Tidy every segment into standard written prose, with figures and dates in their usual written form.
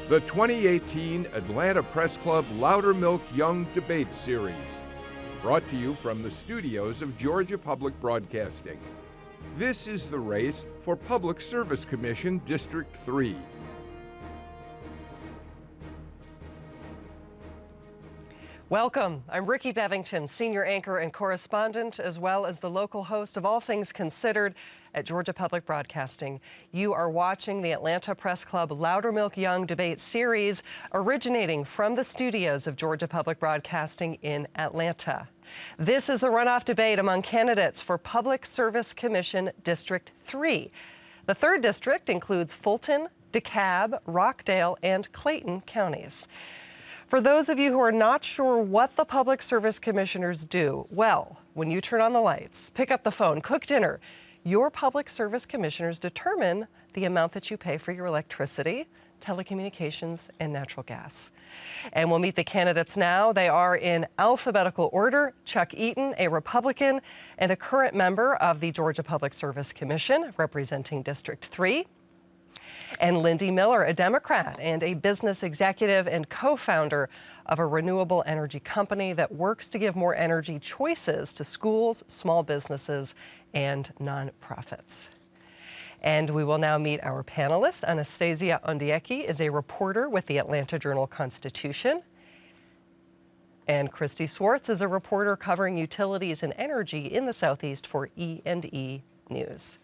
The 2018 Atlanta Press Club Loudermilk Young Debate Series, brought to you from the studios of Georgia Public Broadcasting. This is the race for Public Service Commission District 3. Welcome. I'm Ricky Bevington, senior anchor and correspondent, as well as the local host of All Things Considered at Georgia Public Broadcasting. You are watching the Atlanta Press Club Loudermilk Young Debate Series, originating from the studios of Georgia Public Broadcasting in Atlanta. This is the runoff debate among candidates for Public Service Commission District 3. The 3rd district includes Fulton, DeKalb, Rockdale, and Clayton counties. For those of you who are not sure what the Public Service Commissioners do, well, when you turn on the lights, pick up the phone, cook dinner, your Public Service Commissioners determine the amount that you pay for your electricity, telecommunications, and natural gas. And we'll meet the candidates now. They are in alphabetical order: Chuck Eaton, a Republican and a current member of the Georgia Public Service Commission representing District 3. And Lindy Miller, a Democrat and a business executive and co-founder of a renewable energy company that works to give more energy choices to schools, small businesses, and nonprofits. And we will now meet our panelists. Anastasia Ondieki is a reporter with the Atlanta Journal-Constitution. And Christy Swartz is a reporter covering utilities and energy in the Southeast for E&E News.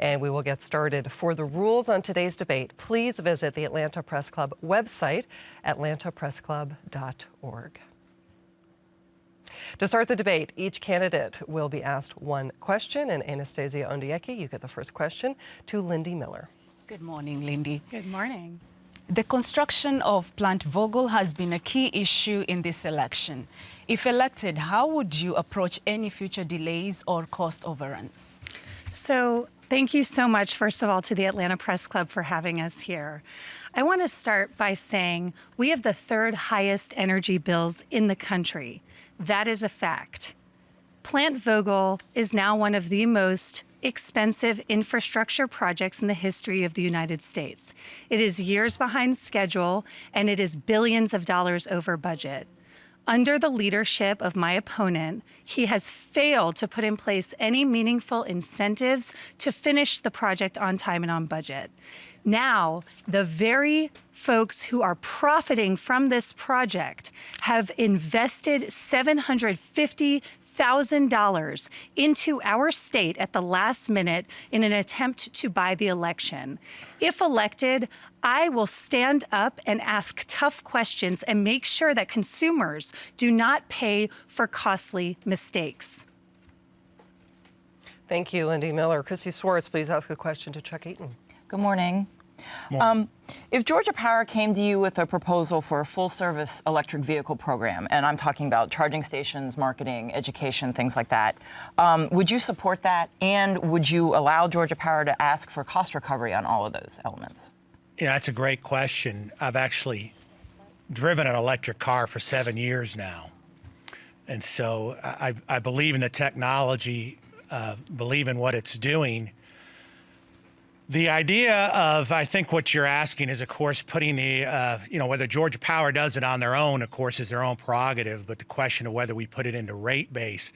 And we will get started. For the rules on today's debate, please visit the Atlanta Press Club website, atlantapressclub.org. To start the debate, each candidate will be asked one question. And Anastasia Ondieki, you get the first question to Lindy Miller. Good morning, Lindy. Good morning. The construction of Plant Vogel has been a key issue in this election. If elected, how would you approach any future delays or cost overruns? So, thank you so much, first of all, to the Atlanta Press Club for having us here. I want to start by saying we have the 3rd highest energy bills in the country. That is a fact. Plant Vogel is now one of the most expensive infrastructure projects in the history of the United States. It is years behind schedule, and it is billions of dollars over budget. Under the leadership of my opponent, he has failed to put in place any meaningful incentives to finish the project on time and on budget. Now, the very folks who are profiting from this project have invested $750,000 into our state at the last minute in an attempt to buy the election. If elected, I will stand up and ask tough questions and make sure that consumers do not pay for costly mistakes. Thank you, Lindy Miller. Christy Swartz, please ask a question to Chuck Eaton. Good morning. If Georgia Power came to you with a proposal for a full-service electric vehicle program, and I'm talking about charging stations, marketing, education, things like that, would you support that? And would you allow Georgia Power to ask for cost recovery on all of those elements? Yeah, that's a great question. I've actually driven an electric car for 7 years now. And so I believe in the technology, believe in what it's doing. The idea of, I think what you're asking is, of course, putting the, whether Georgia Power does it on their own, of course, is their own prerogative, but the question of whether we put it into rate base,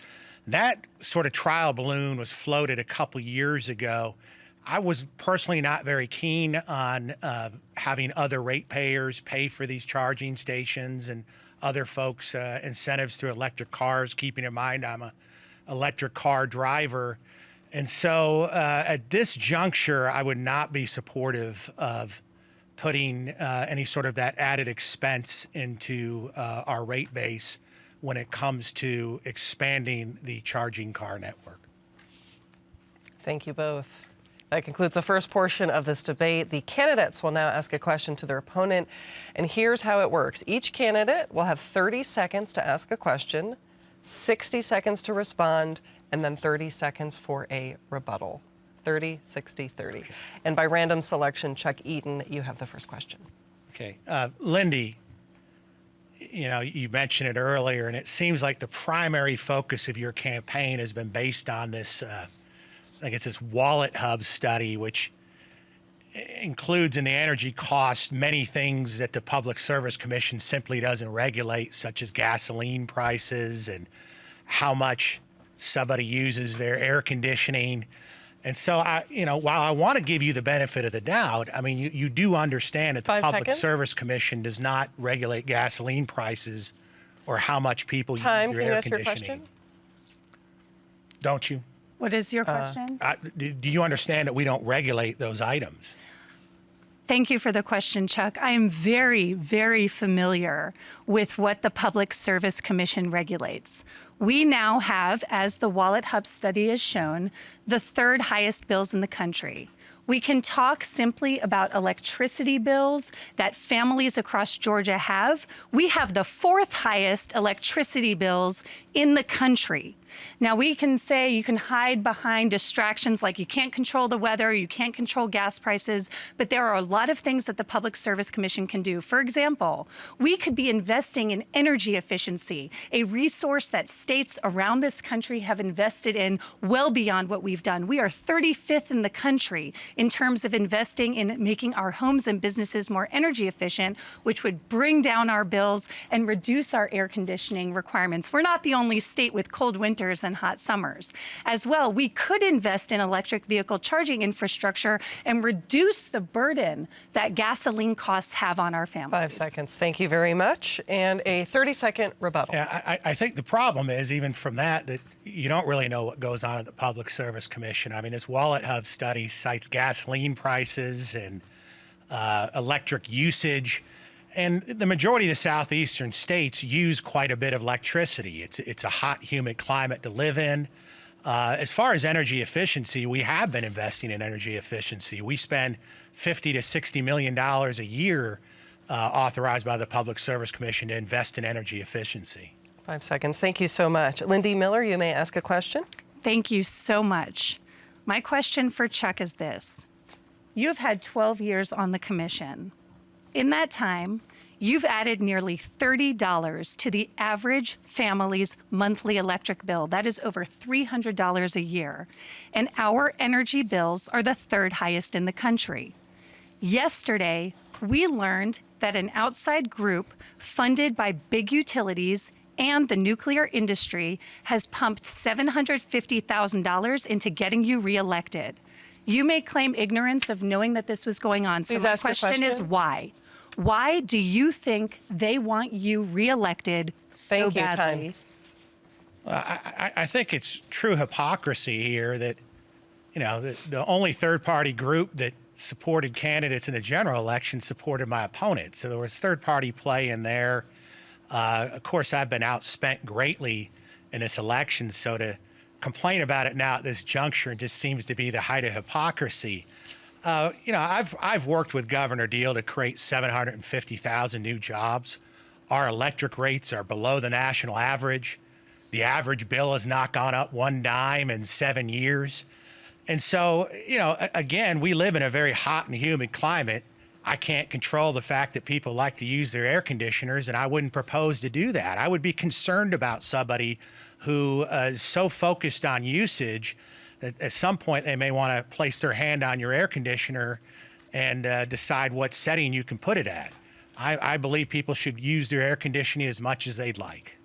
that sort of trial balloon was floated a couple years ago. I was personally not very keen on having other ratepayers pay for these charging stations and other folks' incentives through electric cars, keeping in mind I'm an electric car driver. And so at this juncture, I would not be supportive of putting any sort of that added expense into our rate base when it comes to expanding the charging car network. Thank you both. That concludes the first portion of this debate. The candidates will now ask a question to their opponent. And here's how it works. Each candidate will have 30 seconds to ask a question, 60 seconds to respond, and then 30 seconds for a rebuttal. 30, 60, 30. And by random selection, Chuck Eaton, you have the first question. Okay. Lindy, you mentioned it earlier, and it seems like the primary focus of your campaign has been based on this, I guess this Wallet Hub study, which includes in the energy cost many things that the Public Service Commission simply doesn't regulate, such as gasoline prices and how much somebody uses their air conditioning. And so, while I want to give you the benefit of the doubt, I mean, you do understand that the Public Service Commission does not regulate gasoline prices or how much people use their air conditioning. Don't you? What is your question? Do you understand that we don't regulate those items? Thank you for the question, Chuck. I am very, very familiar with what the Public Service Commission regulates. We now have, as the Wallet Hub study has shown, the third highest bills in the country. We can talk simply about electricity bills that families across Georgia have. We have the fourth highest electricity bills in the country. Now, we can say you can hide behind distractions like you can't control the weather, you can't control gas prices, but there are a lot of things that the Public Service Commission can do. For example, we could be investing in energy efficiency, a resource that states around this country have invested in well beyond what we've done. We are 35th in the country in terms of investing in making our homes and businesses more energy efficient, which would bring down our bills and reduce our air conditioning requirements. We're not the only state with cold winters and hot summers. As well, we could invest in electric vehicle charging infrastructure and reduce the burden that gasoline costs have on our families. 5 seconds. Thank you very much. And a 30-second rebuttal. Yeah, I think the problem is, even from that you don't really know what goes on at the Public Service Commission. I mean, this Wallet Hub study cites gasoline prices and electric usage. And the majority of the southeastern states use quite a bit of electricity. It's a hot, humid climate to live in. As far as energy efficiency, we have been investing in energy efficiency. We spend $50 to $60 million a year authorized by the Public Service Commission to invest in energy efficiency. 5 seconds. Thank you so much. Lindy Miller, you may ask a question. Thank you so much. My question for Chuck is this. You have had 12 years on the commission. In that time, you've added nearly $30 to the average family's monthly electric bill. That is over $300 a year. And our energy bills are the third highest in the country. Yesterday, we learned that an outside group funded by big utilities and the nuclear industry has pumped $750,000 into getting you reelected. You may claim ignorance of knowing that this was going on. So my question is why? Why do you think they want you reelected so badly? I think it's true hypocrisy here that, the only third-party group that supported candidates in the general election supported my opponent. So there was third-party play in there. Of course, I've been outspent greatly in this election, so to complain about it now at this juncture just seems to be the height of hypocrisy. I've worked with Governor Deal to create 750,000 new jobs. Our electric rates are below the national average. The average bill has not gone up one dime in 7 years. And so, again, we live in a very hot and humid climate. I can't control the fact that people like to use their air conditioners, and I wouldn't propose to do that. I would be concerned about somebody who is so focused on usage that at some point they may want to place their hand on your air conditioner and decide what setting you can put it at. I believe people should use their air conditioning as much as they'd like.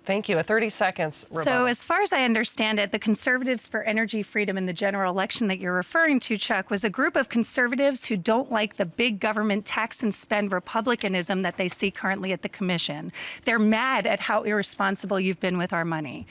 Thank you. A 30 seconds rebuttal. So as far as I understand it, the Conservatives for Energy Freedom in the general election that you're referring to, Chuck, was a group of conservatives who don't like the big government tax and spend republicanism that they see currently at the commission. They're mad at how irresponsible you've been with our money.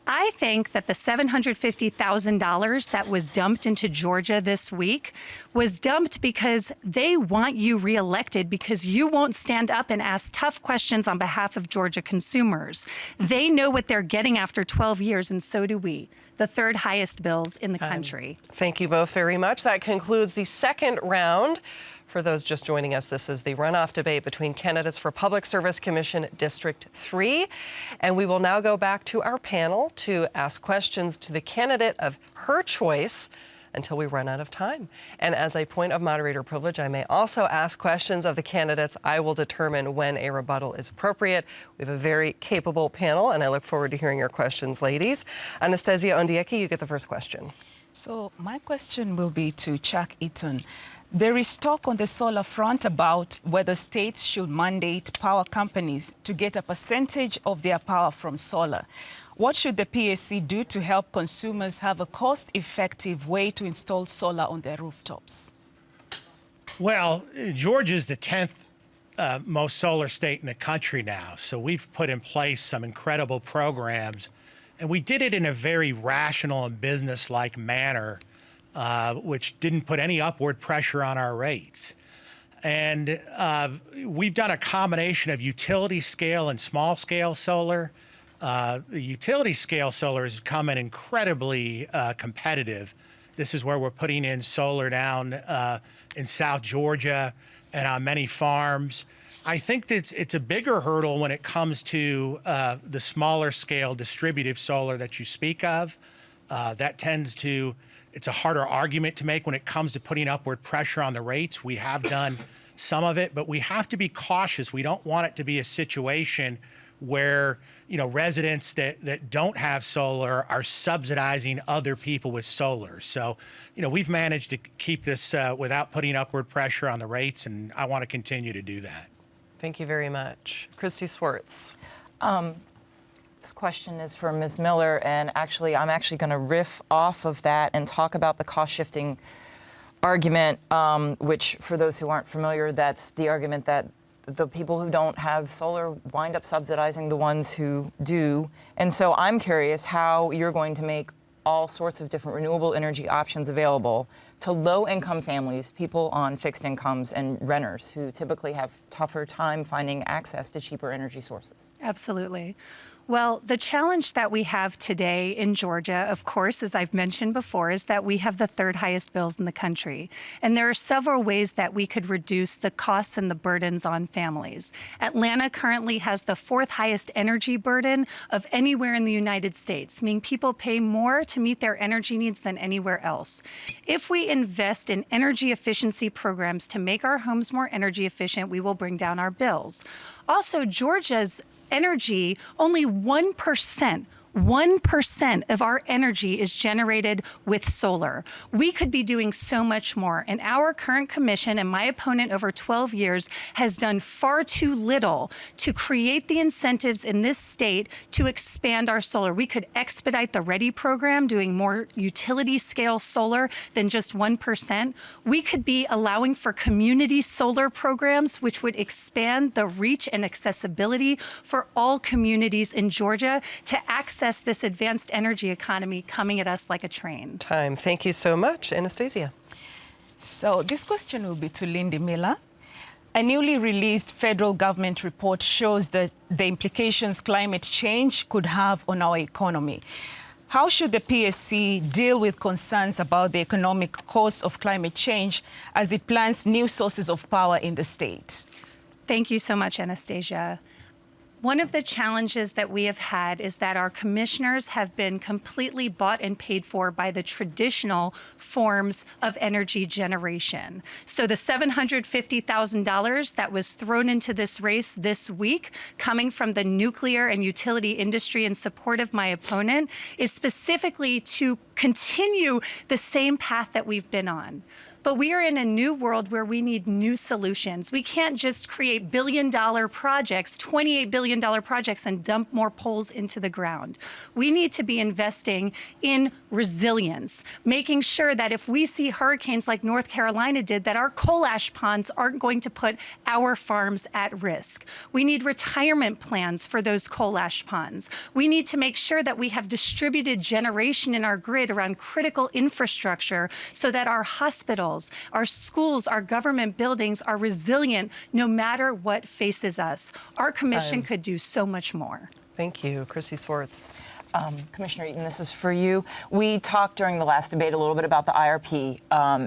I think that the $750,000 that was dumped into Georgia this week was dumped because they want you reelected because you won't stand up and ask tough questions on behalf of Georgia consumers. They know what they're getting after 12 years, and so do we. The third highest bills in the country. Thank you both very much. That concludes the second round. For those just joining us, this is the runoff debate between candidates for Public Service Commission District 3. And we will now go back to our panel to ask questions to the candidate of her choice until we run out of time. And as a point of moderator privilege, I may also ask questions of the candidates. I will determine when a rebuttal is appropriate. We have a very capable panel, and I look forward to hearing your questions, ladies. Anastasia Ondieki, you get the first question. So my question will be to Chuck Eaton. There is talk on the solar front about whether states should mandate power companies to get a percentage of their power from solar. What should the PSC do to help consumers have a cost-effective way to install solar on their rooftops? Well, Georgia's the 10th most solar state in the country now. So we've put in place some incredible programs, and we did it in a very rational and business-like manner, which didn't put any upward pressure on our rates. And we've done a combination of utility scale and small scale solar. The utility scale solar has come in incredibly competitive. This is where we're putting in solar down in South Georgia and on many farms. I think that it's a bigger hurdle when it comes to the smaller scale distributive solar that you speak of. It's a harder argument to make when it comes to putting upward pressure on the rates. We have done some of it, but we have to be cautious. We don't want it to be a situation where, residents that don't have solar are subsidizing other people with solar. So, we've managed to keep this without putting upward pressure on the rates, and I want to continue to do that. Thank you very much. Christy Swartz. This question is for Ms. Miller, and I'm actually going to riff off of that and talk about the cost-shifting argument, which, for those who aren't familiar, that's the argument that the people who don't have solar wind up subsidizing the ones who do. And so I'm curious how you're going to make all sorts of different renewable energy options available to low-income families, people on fixed incomes, and renters who typically have tougher time finding access to cheaper energy sources. Absolutely. Well, the challenge that we have today in Georgia, of course, as I've mentioned before, is that we have the third highest bills in the country. And there are several ways that we could reduce the costs and the burdens on families. Atlanta currently has the fourth highest energy burden of anywhere in the United States, meaning people pay more to meet their energy needs than anywhere else. If we invest in energy efficiency programs to make our homes more energy efficient, we will bring down our bills. Also, Georgia's energy, only 1% of our energy is generated with solar. We could be doing so much more. And our current commission and my opponent over 12 years has done far too little to create the incentives in this state to expand our solar. We could expedite the READY program, doing more utility scale solar than just 1%. We could be allowing for community solar programs, which would expand the reach and accessibility for all communities in Georgia to access this advanced energy economy coming at us like a train. Time. Thank you so much. Anastasia. So this question will be to Lindy Miller. A newly released federal government report shows that the implications climate change could have on our economy. How should the PSC deal with concerns about the economic cost of climate change as it plans new sources of power in the state? Thank you so much, Anastasia. One of the challenges that we have had is that our commissioners have been completely bought and paid for by the traditional forms of energy generation. So the $750,000 that was thrown into this race this week, coming from the nuclear and utility industry in support of my opponent, is specifically to continue the same path that we've been on. But we are in a new world where we need new solutions. We can't just create billion-dollar projects, $28 billion projects, and dump more poles into the ground. We need to be investing in resilience, making sure that if we see hurricanes like North Carolina did, that our coal ash ponds aren't going to put our farms at risk. We need retirement plans for those coal ash ponds. We need to make sure that we have distributed generation in our grid around critical infrastructure so that our hospitals, our schools, our government buildings are resilient no matter what faces us. Our commission could do so much more. Thank you. Christy Swartz. Commissioner Eaton, this is for you. We talked during the last debate a little bit about the IRP,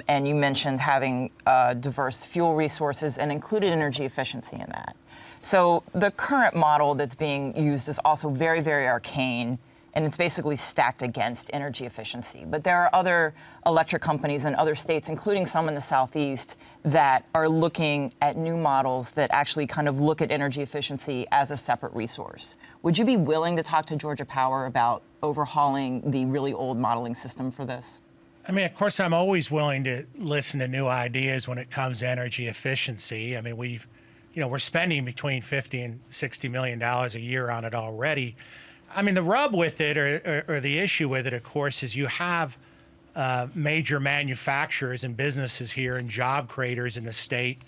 and you mentioned having diverse fuel resources and included energy efficiency in that. So the current model that's being used is also very, very arcane, and it's basically stacked against energy efficiency. But there are other electric companies in other states, including some in the Southeast, that are looking at new models that actually kind of look at energy efficiency as a separate resource. Would you be willing to talk to Georgia Power about overhauling the really old modeling system for this? I mean, of course, I'm always willing to listen to new ideas when it comes to energy efficiency. I mean, we're spending between $50 and $60 million a year on it already. I mean, the rub with it, or the issue with it, of course, is you have major manufacturers and businesses here and job creators in the state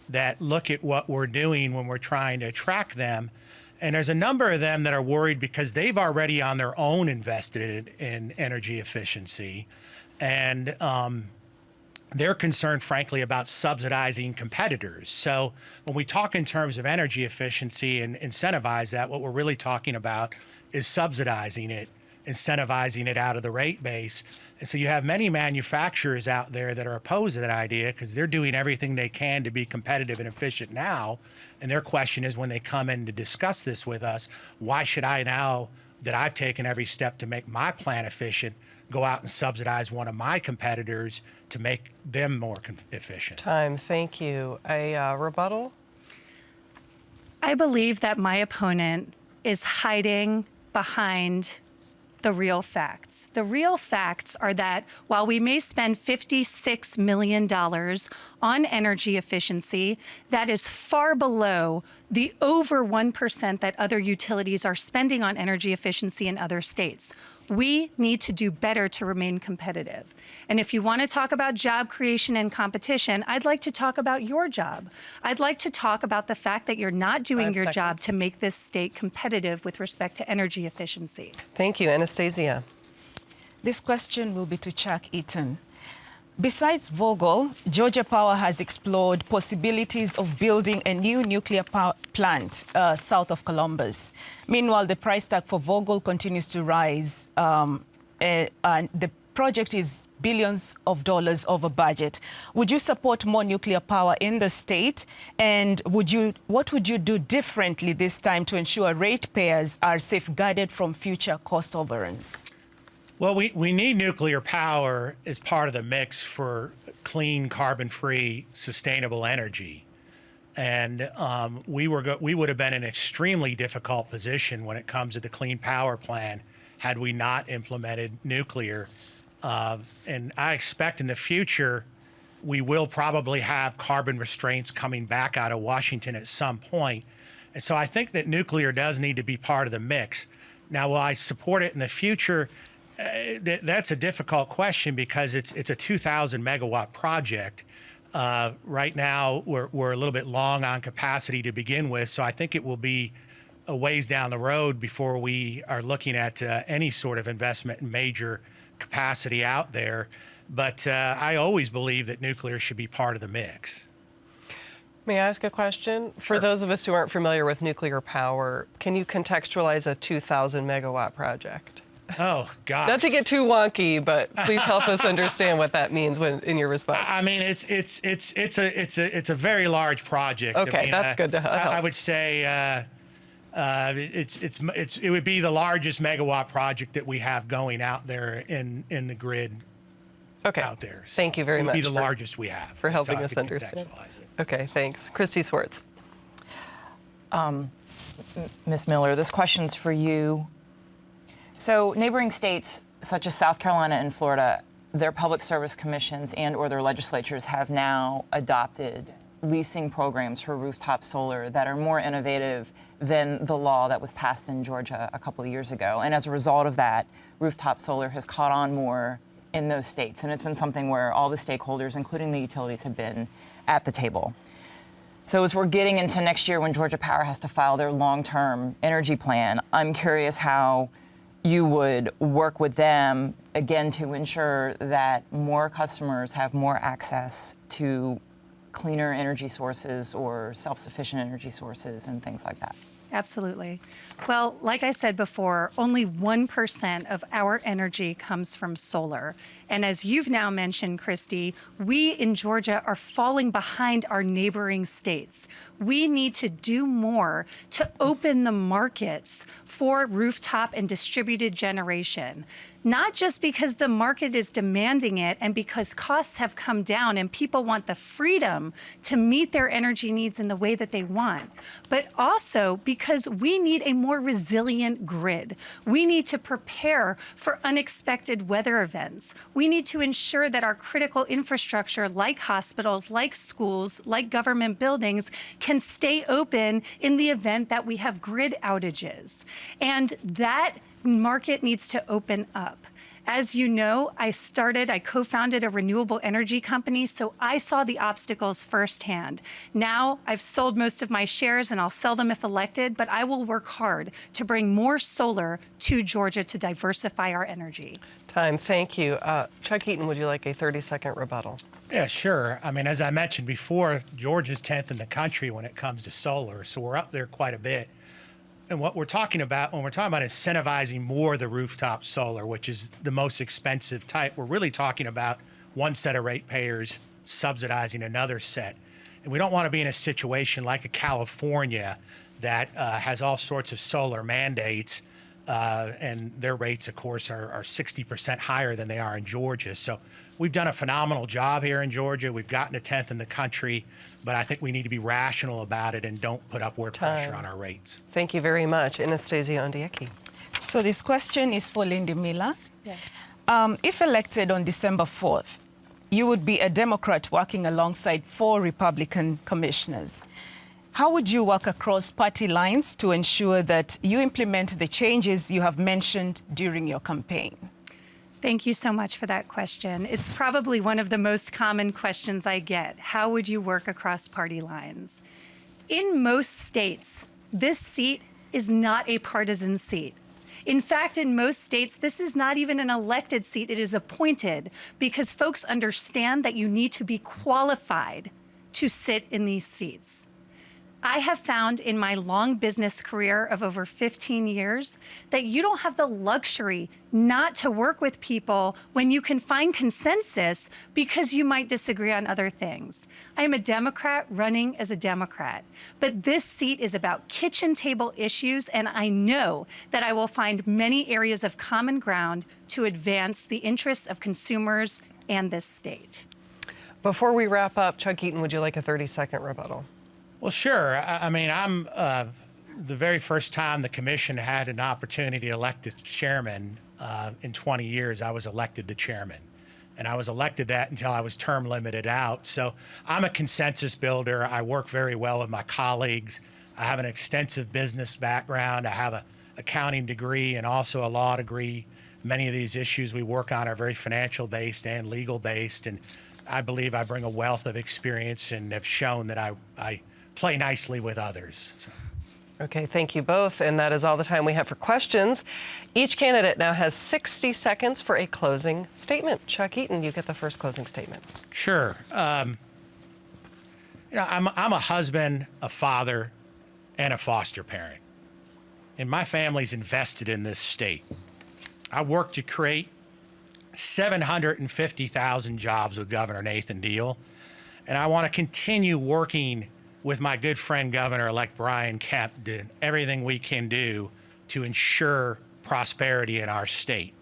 that look at what we're doing when we're trying to attract them. And there's a number of them that are worried because they've already on their own invested in energy efficiency. And they're concerned, frankly, about subsidizing competitors. So when we talk in terms of energy efficiency and incentivize that, what we're really talking about is subsidizing it, incentivizing it out of the rate base. And so you have many manufacturers out there that are opposed to that idea because they're doing everything they can to be competitive and efficient now. And their question is, when they come in to discuss this with us, why should I, now that I've taken every step to make my plant efficient, go out and subsidize one of my competitors to make them more efficient? Time, thank you. A rebuttal? I believe that my opponent is hiding behind the real facts. The real facts are that while we may spend $56 million on energy efficiency, that is far below the over 1% that other utilities are spending on energy efficiency in other states. We need to do better to remain competitive. And if you want to talk about job creation and competition, I'd like to talk about your job. I'd like to talk about the fact that you're not doing your job to make this state competitive with respect to energy efficiency. Thank you. Anastasia. This question will be to Chuck Eaton. Besides Vogtle, Georgia Power has explored possibilities of building a new nuclear power plant south of Columbus. Meanwhile, the price tag for Vogtle continues to rise, and the project is billions of dollars over budget. Would you support more nuclear power in the state? And what would you do differently this time to ensure ratepayers are safeguarded from future cost overruns? Well, we need nuclear power as part of the mix for clean, carbon-free, sustainable energy. And we would have been in an extremely difficult position when it comes to the Clean Power Plan had we not implemented nuclear. And I expect in the future, we will probably have carbon restraints coming back out of Washington at some point. And so I think that nuclear does need to be part of the mix. Now, will I support it in the future? That's a difficult question because it's a 2,000 megawatt project. Right now, we're a little bit long on capacity to begin with, so I think it will be a ways down the road before we are looking at any sort of investment in major capacity out there. But I always believe that nuclear should be part of the mix. May I ask a question? Sure. For those of us who aren't familiar with nuclear power, can you contextualize a 2,000 megawatt project? Oh, God. Not to get too wonky, but please help us understand what that means in your response. I mean, it's a very large project. Okay, I mean, that's good to help. I would say it would be the largest megawatt project that we have going out there in the grid. Okay. Out there. So thank you very much. It would be the largest we have. For helping That's us how I could understand. contextualize it. Okay, thanks. Christy Swartz. Ms. Miller, this question's for you. So neighboring states such as South Carolina and Florida, their public service commissions and/or their legislatures have now adopted leasing programs for rooftop solar that are more innovative than the law that was passed in Georgia a couple of years ago. And as a result of that, rooftop solar has caught on more in those states. And it's been something where all the stakeholders, including the utilities, have been at the table. So as we're getting into next year when Georgia Power has to file their long-term energy plan, I'm curious how you would work with them, again, to ensure that more customers have more access to cleaner energy sources or self-sufficient energy sources and things like that. Absolutely. Well, like I said before, only 1% of our energy comes from solar. And as you've now mentioned, Christy, we in Georgia are falling behind our neighboring states. We need to do more to open the markets for rooftop and distributed generation. not just because the market is demanding it and because costs have come down and people want the freedom to meet their energy needs in the way that they want, but also because we need a more resilient grid. We need to prepare for unexpected weather events. We need to ensure that our critical infrastructure, like hospitals, like schools, like government buildings, can stay open in the event that we have grid outages. And that market needs to open up. As you know, I co-founded a renewable energy company, so I saw the obstacles firsthand. Now I've sold most of my shares and I'll sell them if elected, but I will work hard to bring more solar to Georgia to diversify our energy. Time, thank you. Chuck Eaton, would you like a 30-second rebuttal? Yeah, sure. I mean, as I mentioned before, Georgia's 10th in the country when it comes to solar, so we're up there quite a bit. And what we're talking about, when we're talking about incentivizing more of the rooftop solar, which is the most expensive type, we're really talking about one set of ratepayers subsidizing another set. And we don't want to be in a situation like a California that has all sorts of solar mandates, and their rates, of course, are 60% higher than they are in Georgia. So we've done a phenomenal job here in Georgia. We've gotten to 10th in the country, but I think we need to be rational about it and don't put upward pressure on our rates. Thank you very much. Anastasia Ondieki. So this question is for Lindy Miller. Yes. If elected on December 4th, you would be a Democrat working alongside 4 Republican commissioners. How would you work across party lines to ensure that you implement the changes you have mentioned during your campaign? Thank you so much for that question. It's probably one of the most common questions I get. How would you work across party lines? In most states, this seat is not a partisan seat. In fact, in most states, this is not even an elected seat, it is appointed because folks understand that you need to be qualified to sit in these seats. I have found in my long business career of over 15 years that you don't have the luxury not to work with people when you can find consensus because you might disagree on other things. I am a Democrat running as a Democrat, but this seat is about kitchen table issues, and I know that I will find many areas of common ground to advance the interests of consumers and this state. Before we wrap up, Chuck Eaton, would you like a 30-second rebuttal? Well, sure. I mean, I'm the very first time the commission had an opportunity to elect its chairman in 20 years, I was elected the chairman. And I was elected that until I was term limited out. So I'm a consensus builder. I work very well with my colleagues. I have an extensive business background. I have an accounting degree and also a law degree. Many of these issues we work on are very financial based and legal based. And I believe I bring a wealth of experience and have shown that I play nicely with others. So. Okay, thank you both. And that is all the time we have for questions. Each candidate now has 60 seconds for a closing statement. Chuck Eaton, you get the first closing statement. Sure. I'm a husband, a father, and a foster parent. And my family's invested in this state. I worked to create 750,000 jobs with Governor Nathan Deal. And I want to continue working with my good friend Governor-elect Brian Kemp, doing everything we can do to ensure prosperity in our state.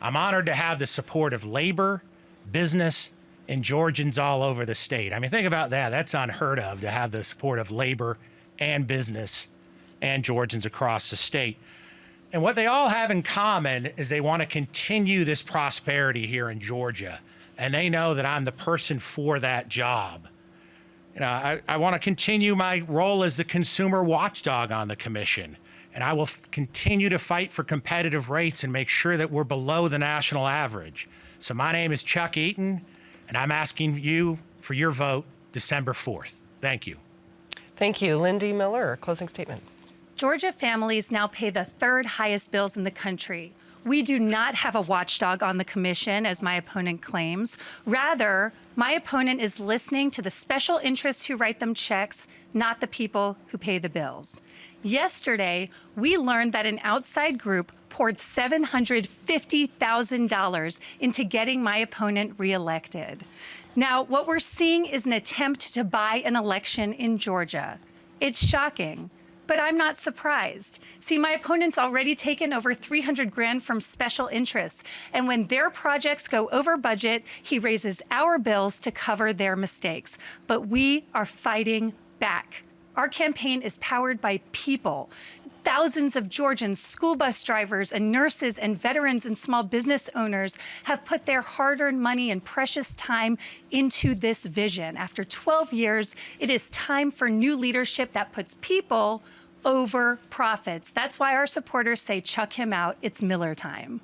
I'm honored to have the support of labor, business, and Georgians all over the state. I mean, think about that. That's unheard of, to have the support of labor and business and Georgians across the state. And what they all have in common is they want to continue this prosperity here in Georgia. And they know that I'm the person for that job. I want to continue my role as the consumer watchdog on the commission. And I will continue to fight for competitive rates and make sure that we're below the national average. So my name is Chuck Eaton, and I'm asking you for your vote December 4th. Thank you. Thank you. Lindy Miller, closing statement. Georgia families now pay the third highest bills in the country. We do not have a watchdog on the commission, as my opponent claims. Rather, my opponent is listening to the special interests who write them checks, not the people who pay the bills. Yesterday, we learned that an outside group poured $750,000 into getting my opponent reelected. Now, what we're seeing is an attempt to buy an election in Georgia. It's shocking. But I'm not surprised. See, my opponent's already taken over 300 grand from special interests. And when their projects go over budget, he raises our bills to cover their mistakes. But we are fighting back. Our campaign is powered by people. Thousands of Georgians, school bus drivers and nurses and veterans and small business owners have put their hard-earned money and precious time into this vision. After 12 years, it is time for new leadership that puts people over profits. That's why our supporters say, chuck him out. It's Miller time.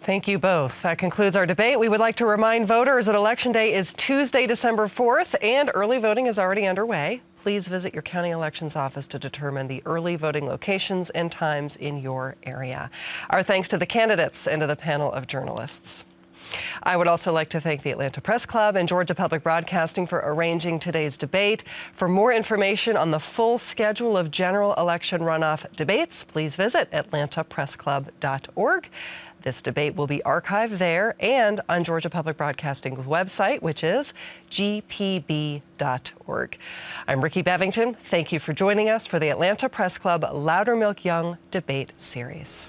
Thank you both. That concludes our debate. We would like to remind voters that Election Day is Tuesday, December 4th, and early voting is already underway. Please visit your county elections office to determine the early voting locations and times in your area. Our thanks to the candidates and to the panel of journalists. I would also like to thank the Atlanta Press Club and Georgia Public Broadcasting for arranging today's debate. For more information on the full schedule of general election runoff debates, please visit atlantapressclub.org. This debate will be archived there and on Georgia Public Broadcasting's website, which is gpb.org. I'm Ricky Bevington. Thank you for joining us for the Atlanta Press Club Loudermilk Young Debate Series.